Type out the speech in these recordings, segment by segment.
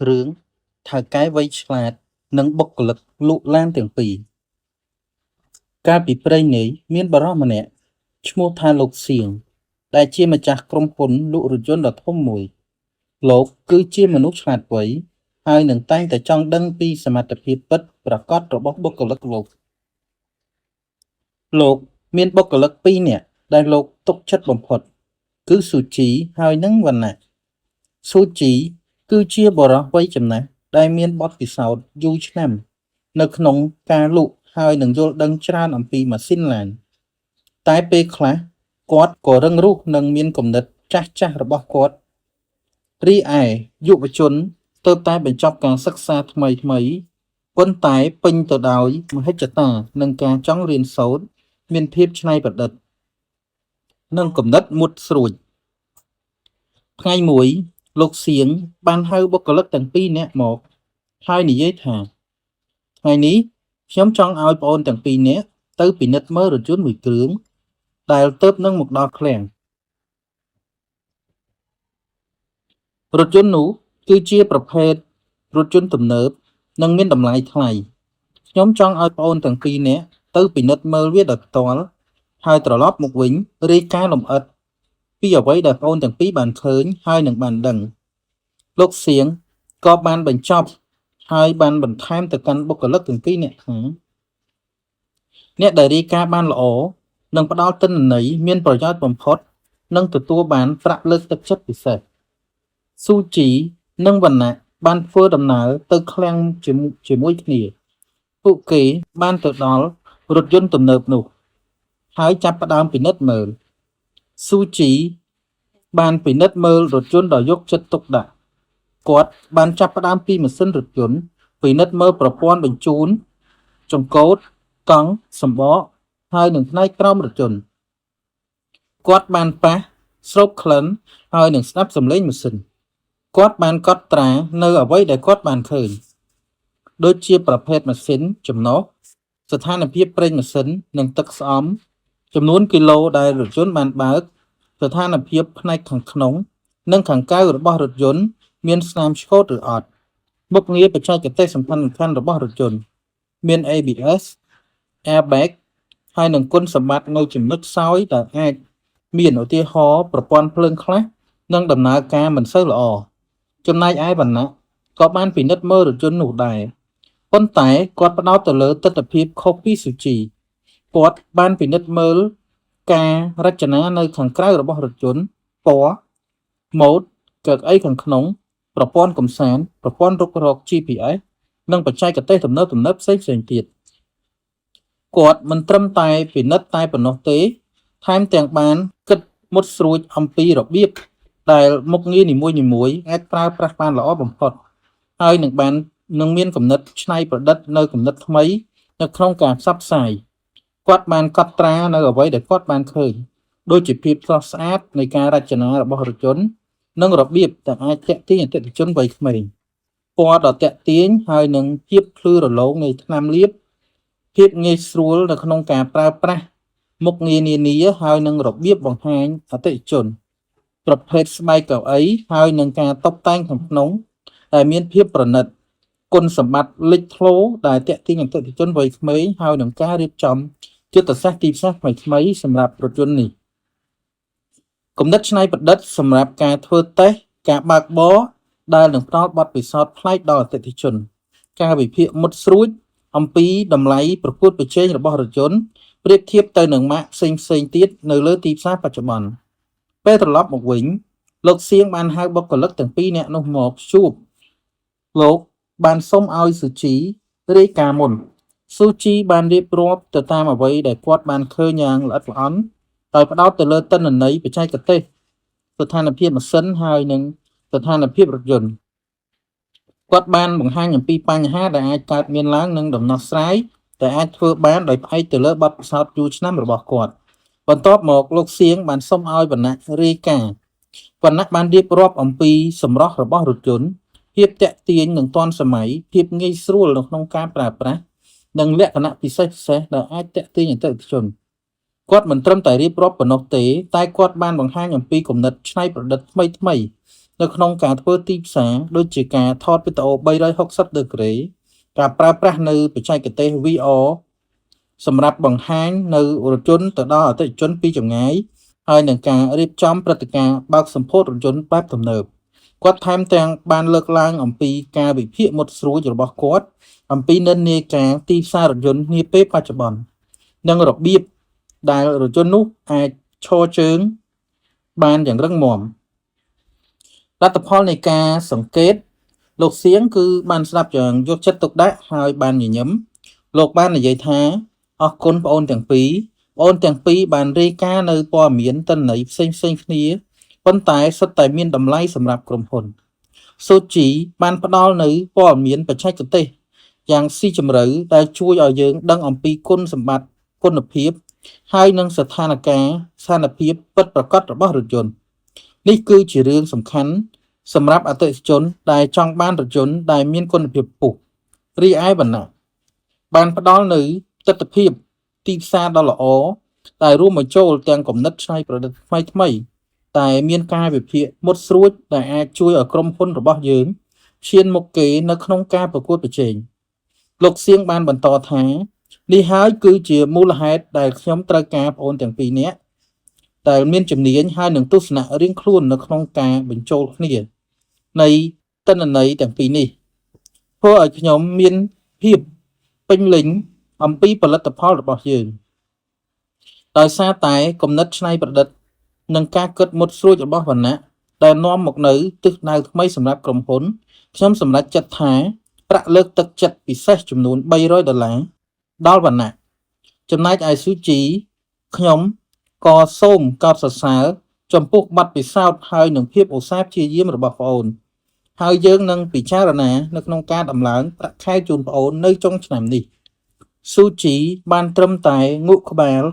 រឿងថៅកែវៃឆ្លាតនិងបុគ្គលិកលក់ឡានទាំងពីរកាលពីព្រេងនាយមានបុរសម្នាក់ឈ្មោះថាលោកសៀងដែលជាម្ចាស់ក្រុមហ៊ុនលក់រថយន្តដ៏ធំមួយលោកគឺជាមនុស្សឆ្លាតវៃហើយនឹងតែងតែចង់ដឹងពីសមត្ថភាពពិតប្រាកដរបស់បុគ្គលិកលោកមានបុគ្គលិកពីរនាក់ដែលលោកទុកចិត្តបំផុតគឺស៊ូជីហើយនិងវណ្ណៈស៊ូជីគឺជាបុរសវ័យចំណាស់ដែលមានបទពិសោធន៍យូរឆ្នាំនៅក្នុងការលក់ហើយនឹងយល់ដឹងច្រើនអំពីម៉ាស៊ីនឡានតែពេលខ្លះគាត់ក៏រឹងរូសនិងមានគំនិតចាស់របស់គាត់រីឯយុវជនទើបតែបញ្ចប់ការសិក្សាថ្មីប៉ុន្តែពេញទៅដោយមហិច្ឆតានិងការចង់រៀនសូត្រមានភាពច្នៃប្រឌិតនិងគំនិតមុតស្រួចថ្ងៃមួយលោកសៀងបានហៅបុគ្គលិកទាំងពីរនាក់មកហើយនិយាយថាថ្ងៃនេះខ្ញុំចង់ឲ្យប្អូនទាំងពីរនាក់ទៅពិនិត្យមើលរថយន្តមួយគ្រឿងដែលទើបនឹងមកដល់ឃ្លាំងរថយន្តនោះគឺជាប្រភេទរថយន្តទំនើបនិងមានតម្លៃថ្លៃខ្ញុំចង់ឲ្យប្អូនទាំងពីរនាក់ទៅពិនិត្យមើលវាដោយផ្ទាល់ហើយត្រឡប់មកវិញរាយការណ៍លម្អិតពីអ្វីដែលប្អូនទាំងពីរបានឃើញហើយនឹងបានដឹងលោកសៀងក៏បានបញ្ចប់ហើយបានបន្ថែមទៅកាន់បុគ្គលិកទាំងពីរនាក់ថាអ្នកដែលរាយការណ៍បានល្អនិងផ្ដល់ទិន្នន័យមានប្រយោជន៍បំផុតនឹងទទួលបានប្រាក់លើកទឹកចិត្តពិសេសស៊ូជីនិងវណ្ណៈបានធ្វើដំណើរទៅឃ្លាំងជាមួយគ្នាពួកគេបានទៅដល់រថយន្តទំនើបនោះហើយចាប់ផ្ដើមពិនិត្យមើលស៊ូជីបានពិនិត្យមើលរថយន្តដោយយកចិត្តទុកដាក់គាត់បានចាប់ផ្ដើមពីម៉ាស៊ីនរថយន្តពិនិត្យមើលប្រព័ន្ធបញ្ជូនចង្កូតកង់សម្បកហើយនឹងផ្នែកក្រោមរថយន្តគាត់បានប៉ះស្រូបក្លិនហើយនឹងស្ដាប់សំឡេងម៉ាស៊ីនគាត់បានកត់ត្រានៅអ្វីដែលគាត់បានឃើញដូចជាប្រភេទម៉ាស៊ីនចំណុះស្ថានភាពប្រេងម៉ាស៊ីននិងទឹកស្អំចំនួនគីឡូដែលរថយន្តបានបើកស្ថានភាពផ្នែកខាងក្នុងនិងខាងក្រៅរបស់រថយន្តមានស្នាមឆ្កូតឬអត់មុខងារបច្ចេកទេសសំខាន់របស់រថយន្តមាន ABS airbag ហើយនឹងគុណសម្បត្តិនៅចំណុចខ្សោយដែលអាចមានឧទាហរណ៍ប្រព័ន្ធភ្លើងខ្លះនិងដំណើរការមិនសូវល្អចំណែកឯវណ្ណៈក៏បានពិនិត្យមើលរថយន្តនោះដែរប៉ុន្តែគាត់ផ្ដោតទៅលើទិដ្ឋភាពខុសពីស៊ូជីគាត់បានពិនិត្យមើលការរចនានៅខាងក្រៅរបស់រថយន្តពណ៌ម៉ូដកៅអីខាងក្នុងប្រព័ន្ធកំសាន្តប្រព័ន្ធរុករក GPS និងបច្ចេកទេសទំនើបផ្សេងទៀតគាត់មិនត្រឹមតែពិនិត្យតែប៉ុណ្ណោះទេថែមទាំងបានគិតមុតស្រួចអំពីរបៀបដែលមុខងារនីមួយអាចប្រើប្រាស់បានល្អបំផុតហើយនឹងមានគំនិតច្នៃប្រឌិតនៅគំនិតថ្មីនៅក្នុងការផ្សព្វផ្សាយគាត់បានកត់ត្រានៅអ្វីដែលគាត់បានឃើញដូចជាភាពស្រស់ស្អាតនៃការរចនារបស់រថយន្តនិងរបៀបដែលអាចទាក់ទាញអតិថិជនវ័យក្មេងពណ៌ដ៏ទាក់ទាញហើយនឹងភាពភ្លឺរលោងនៃថ្នាំលាបភាពងាយស្រួលនៅក្នុងការប្រើប្រាស់មុខងារនានាហើយនឹងរបៀបបង្ហាញអតិថិជនប្រភេទស្បែកកៅអីហើយនឹងការតុបតែងខាងក្នុងដែលមានភាពប្រណិតគុណសម្បត្តិលេចធ្លោដែលទាក់ទាញអតិថិជនវ័យក្មេងហើយនឹងការរៀបចំយុទ្ធសាស្ត្រទីផ្សារថ្មីសម្រាប់រថយន្តនេះគំនិតច្នៃប្រឌិតសម្រាប់ការធ្វើតេស្តការបើកបរដែលនឹងផ្ដល់បទពិសោធន៍ប្លែកដល់អតិថិជនការវិភាគមុតស្រួចអំពីតម្លៃប្រកួតប្រជែងរបស់រថយន្តប្រៀបធៀបទៅនឹងម៉ាកផ្សេងទៀតនៅលើទីផ្សារបច្ចុប្បន្នពេលត្រឡប់មកវិញលោកសៀងបានហៅបុគ្គលិកទាំងពីរនាក់នោះមកជួបលោកបានសុំឲ្យស៊ូជីរាយការណ៍មុនស៊ូជីបានរៀបរាប់ទៅតាមអ្វីដែលគាត់បានឃើញយ៉ាងល្អិតល្អន់ដោយផ្ដោតទៅលើទិន្នន័យបច្ចេកទេសស្ថានភាពម៉ាស៊ីនហើយនិងស្ថានភាពរថយន្តគាត់បានបង្ហាញអំពីបញ្ហាដែលអាចកើតមានឡើងនិងដំណោះស្រាយដែលអាចធ្វើបានដោយផ្អែកទៅលើបទពិសោធន៍យូរឆ្នាំរបស់គាត់បន្ទាប់មកលោកសៀងបានសុំឲ្យវណ្ណៈរាយការណ៍វណ្ណៈបានរៀបរាប់អំពីសម្រស់របស់រថយន្តភាពទាក់ទាញនិងទាន់សម័យភាពងាយស្រួលនៅក្នុងការប្រើប្រាស់និងលក្ខណៈពិសេសដែលអាចទាក់ទាញអតិថិជនគាត់មិនត្រឹមតែរៀបរាប់ប៉ុណ្ណោះទេតែគាត់បានបង្ហាញអំពីគំនិតច្នៃប្រឌិតថ្មី នៅក្នុងការធ្វើទីផ្សារដូចជាការថតវីដេអូ360ដឺក្រេការប្រើប្រាស់នៅបច្ចេកទេស VR សម្រាប់បង្ហាញនៅរថយន្តទៅដល់អតិថិជនពីចម្ងាយហើយនឹងការរៀបចំព្រឹត្តិការណ៍បើកសម្ពោធរថយន្តបែបទំនើបគាត់ថែមទាំងបានលើកឡើងអំពីការវិភាគមុតស្រួចរបស់គាត់អំពីនិន្នាការទីផ្សាររថយន្តនាពេលបច្ចុប្បន្ននិងរបៀបដែលរថយន្តនោះអាចឈរជើងបានយ៉ាងរឹងមាំលទ្ធផលនៃការសង្កេតលោកសៀងគឺបានស្ដាប់យ៉ាងយកចិត្តទុកដាក់ហើយបានញញឹមលោកបាននិយាយថាអរគុណបងអូនទាំងពីរបានរាយការណ៍នៅព័ត៌មានទិន្នន័យផ្សេងៗគ្នាប៉ុន្តែសុទ្ធតែមានតម្លៃសម្រាប់ក្រុមហ៊ុនសូជីបានផ្ដល់នៅព័ត៌មានបច្ចេកទេសយ៉ាងស៊ីជម្រៅដែលជួយឲ្យយើងដឹងអំពីគុណសម្បត្តិគុណភាពហើយនិងស្ថានភាពពិតប្រាកដរបស់រថយន្តនេះគឺជារឿងសំខាន់សម្រាប់អតិថិជនដែលចង់បានរថយន្តដែលមានគុណភាពខ្ពស់រីឯវណ្ណៈបានផ្ដល់នៅទស្សនវិជ្ជាទីផ្សារដ៏ល្អដែលរួមបញ្ចូលទាំងគំនិតច្នៃប្រឌិតថ្មីៗតែមានការវិភាគមុតស្រួចដែលអាចជួយឲ្យក្រុមហ៊ុនរបស់យើងឈានមុខគេនៅក្នុងការប្រកួតប្រជែងលោកសៀងបានបន្តថានេះហើយគឺជាមូលហេតុដែលខ្ញុំត្រូវការបងអូនទាំងពីរនាក់ដែលមានជំនាញហើយនឹងទស្សនៈរៀងខ្លួននៅក្នុងការបញ្ចូលគ្នានៃទិន្នន័យទាំងពីរនេះធ្វើឲ្យខ្ញុំមានភាពពេញលេញអំពីផលិតផលរបស់យើងដោយសារតែគំនិតច្នៃប្រឌិតនិងការគិតមុតស្រួចរបស់វណ្ណៈដែលនាំមកនៅទិសដៅថ្មីសម្រាប់ក្រុមហ៊ុនខ្ញុំសម្រេចចិត្តថាប្រាក់លើកទឹកចិត្តពិសេសចំនួន$300ដល់វណ្ណៈចំណែកឯស៊ូជីខ្ញុំក៏សូមកោតសរសើរចំពោះបទពិសោធន៍ហើយនឹងភាពឧស្សាហ៍ព្យាយាមរបស់ប្អូនហើយយើងនឹងពិចារណានៅក្នុងការដំឡើងប្រាក់ខែជូនប្អូននៅចុងឆ្នាំនេះស៊ូជីបានត្រឹមតែងក់ក្បាល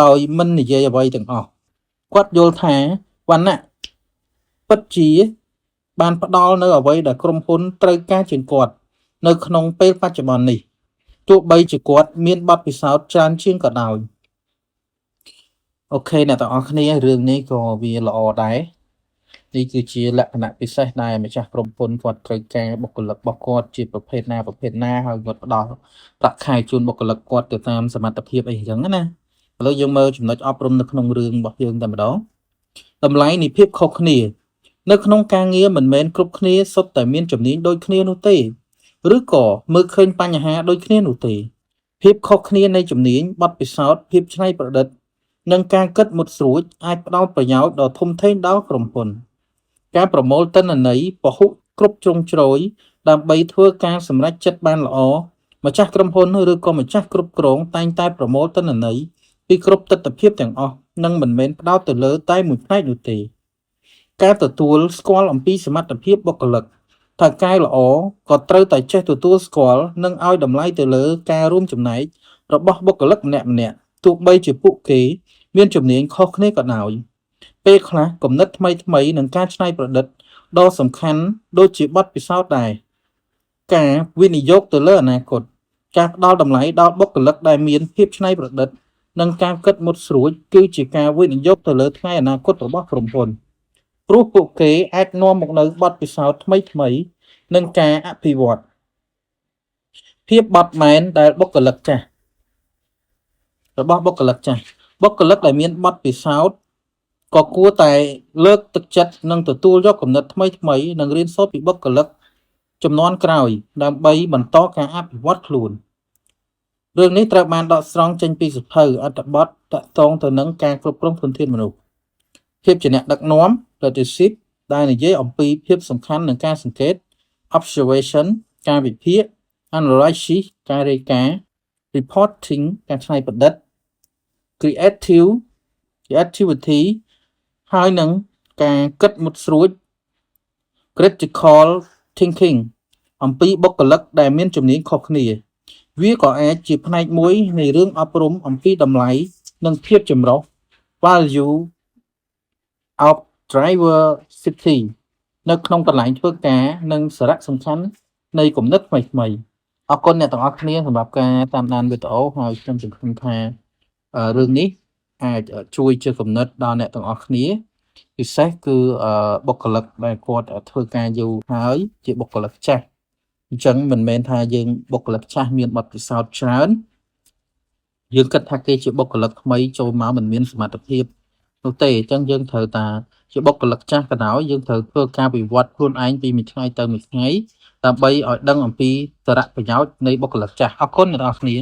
ដោយមិននិយាយអ្វីទាំងអស់គាត់យល់ថាវណ្ណៈពិតជាបានផ្ដល់នៅអ្វីដែលក្រុមហ៊ុនត្រូវការជាងគាត់នៅក្នុងពេលបច្ចុប្បន្ននេះទោះបីជាគាត់មានបទពិសោធន៍ច្រើនជាងក៏ដោយអូខេអ្នកទាំងអស់គ្នារឿងនេះក៏វាល្អដែរនេះគឺជាលក្ខណៈពិសេសដែលម្ចាស់ក្រុមហ៊ុនគាត់ត្រូវការបុគ្គលិករបស់គាត់ជាប្រភេទណាហើយគាត់ផ្ដល់ប្រាក់ខែជូនបុគ្គលិកគាត់ទៅតាមសមត្ថភាពអីចឹងណាឥឡូវយើងមើលចំណុចអប់រំនៅក្នុងរឿងរបស់យើងតែម្ដងតម្លៃនៃភាពខុសគ្នានៅក្នុងការងារមិនមែនគ្រប់គ្នាសុទ្ធតែមានជំនាញដូចគ្នានោះទេឬក៏មើលឃើញបញ្ហាដូចគ្នានោះទេភាពខុសគ្នានៃជំនាញបទពិសោធន៍ភាពច្នៃប្រឌិតនិងការគិតមុតស្រួចអាចផ្ដល់ប្រយោជន៍ដ៏ធំធេងដល់ក្រុមហ៊ុនការប្រមូលទិន្នន័យពហុគ្រប់ជ្រុងជ្រោយដើម្បីធ្វើការសម្រេចចិត្តបានល្អម្ចាស់ក្រុមហ៊ុនឬក៏ម្ចាស់គ្រប់គ្រងតែងតែប្រមូលទិន្នន័យពីគ្រប់ទិដ្ឋភាពទាំងអស់និងមិនមែនផ្ដោតទៅលើតែមួយផ្នែកនោះទេការទទួលស្គាល់អំពីសមត្ថភាពបុគ្គលិកថៅកែល្អក៏ត្រូវតែចេះទទួលស្គាល់និងឲ្យតម្លៃទៅលើការរួមចំណែករបស់បុគ្គលិកម្នាក់ៗទោះបីជាពួកគេមានជំនាញខុសគ្នាក៏ដោយពេលខ្លះគំនិតថ្មីនិងការច្នៃប្រឌិតដ៏សំខាន់ដូចជាបទពិសោធន៍ដែរការវិនិយោគទៅលើអនាគតការផ្ដល់តម្លៃដល់បុគ្គលិកដែលមានភាពច្នៃប្រឌិតនិងការគិតមុតស្រួចគឺជាការវិនិយោគទៅលើថ្ងៃអនាគតរបស់ក្រុមហ៊ុនព្រោះពួកគេអាចនាំមកនូវបទពិសោធន៍ថ្មីនិងការអភិវឌ្ឍភាពបត់បែនដែលបុគ្គលិកចាស់របស់បុគ្គលិកចាស់បុគ្គលិកដែលមានបទពិសោធន៍ក៏គួរតែលើកទឹកចិត្តនិងទទួលយកគំនិតថ្មីនិងរៀនសូត្រពីបុគ្គលិកជំនាន់ក្រោយដើម្បីបន្តការអភិវឌ្ឍខ្លួនរឿងនេះត្រូវបានដកស្រង់ចេញពីសៀវភៅអត្ថបទតាក់ទងទៅនឹងការគ្រប់គ្រងធនធានមនុស្សភាពជាអ្នកដឹកនាំ leadership ដែលនិយាយអំពីភាពសំខាន់នៃការសង្កេត observation ការវិភាគ analysis ការរាយការណ៍ reporting ការច្នៃប្រឌិត creativity ហើយនឹងការគិតមុតស្រួច critical thinking អំពីបុគ្គលិកដែលមានជំនាញខុសគ្នាវាក៏អាចជាផ្នែកមួយនៃរឿងអប់រំអំពីតម្លៃនិងភាពចម្រុះ value of diversity នៅក្នុងកន្លែងធ្វើការនិងសារៈសំខាន់នៃគំនិតថ្មីៗអរគុណអ្នកទាំងអស់គ្នាសម្រាប់ការតាមដានវីដេអូហើយខ្ញុំសង្ឃឹមថារឿងនេះអាចជួយជាគំនិតដល់អ្នកទាំងអស់គ្នា ពិសេសគឺបុគ្គលិកដែលគាត់ធ្វើការយូរហើយជាបុគ្គលិកចាស់អញ្ចឹងមិនមែនថាយើងបុគ្គលិកចាស់មានបទពិសោធន៍ច្រើនយើងគិតថាគេជាបុគ្គលិកថ្មីចូលមកមិនមានសមត្ថភាពនោះទេអញ្ចឹងយើងត្រូវតាជាបុគ្គលិកចាស់ក៏ដោយយើងត្រូវធ្វើការវិវត្តខ្លួនឯងពីមួយថ្ងៃទៅមួយថ្ងៃដើម្បីឲ្យដឹងអំពីសារៈប្រយោជន៍នៃបុគ្គលិកចាស់អរគុណអ្នកនរគ្នា